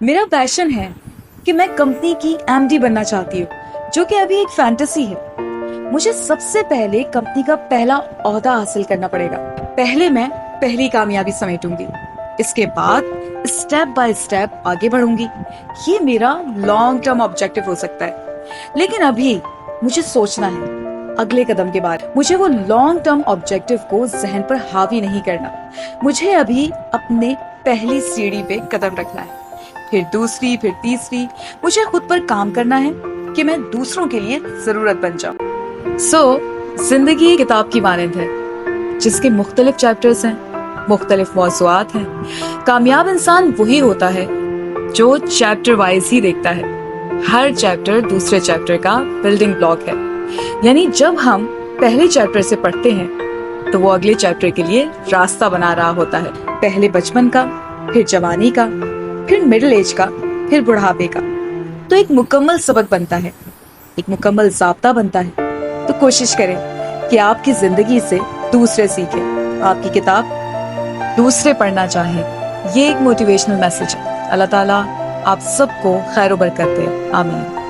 मेरा पैशन है कि मैं कंपनी की एमडी बनना चाहती हूँ, जो कि अभी एक फैंटेसी है। मुझे सबसे पहले कंपनी का पहला ओहदा हासिल करना पड़ेगा। पहले मैं पहली कामयाबी समेटूंगी, इसके बाद स्टेप बाय स्टेप आगे बढ़ूंगी। ये मेरा लॉन्ग टर्म ऑब्जेक्टिव हो सकता है, लेकिन अभी मुझे सोचना है अगले कदम के बाद। मुझे वो लॉन्ग टर्म ऑब्जेक्टिव को जहन पर हावी नहीं करना। मुझे अभी अपने पहली सीढ़ी पे कदम रखना है, फिर दूसरी, फिर तीसरी। मुझे खुद पर काम करना है कि मैं दूसरों के लिए जरूरत बन जाऊं। जिंदगी एक किताब की मानंद है, जिसके मुख्तलिफ चैप्टर्स हैं, मुख्तलिफ मौज़ूआत हैं। कामयाब इंसान वही होता है जो चैप्टर वाइज ही देखता है। हर चैप्टर दूसरे चैप्टर का बिल्डिंग ब्लॉक है। यानी जब हम पहले चैप्टर से पढ़ते हैं तो वो अगले चैप्टर के लिए रास्ता बना रहा होता है। पहले बचपन का, फिर जवानी का, फिर मिडिल एज का, फिर बुढ़ापे का। तो एक मुकम्मल सबक बनता है, एक मुकम्मल ज़ाब्ता बनता है। तो कोशिश करें कि आपकी जिंदगी से दूसरे सीखें, आपकी किताब दूसरे पढ़ना चाहें। ये एक मोटिवेशनल मैसेज है। अल्लाह ताला आप सबको खैर व बरकत दे। आमीन।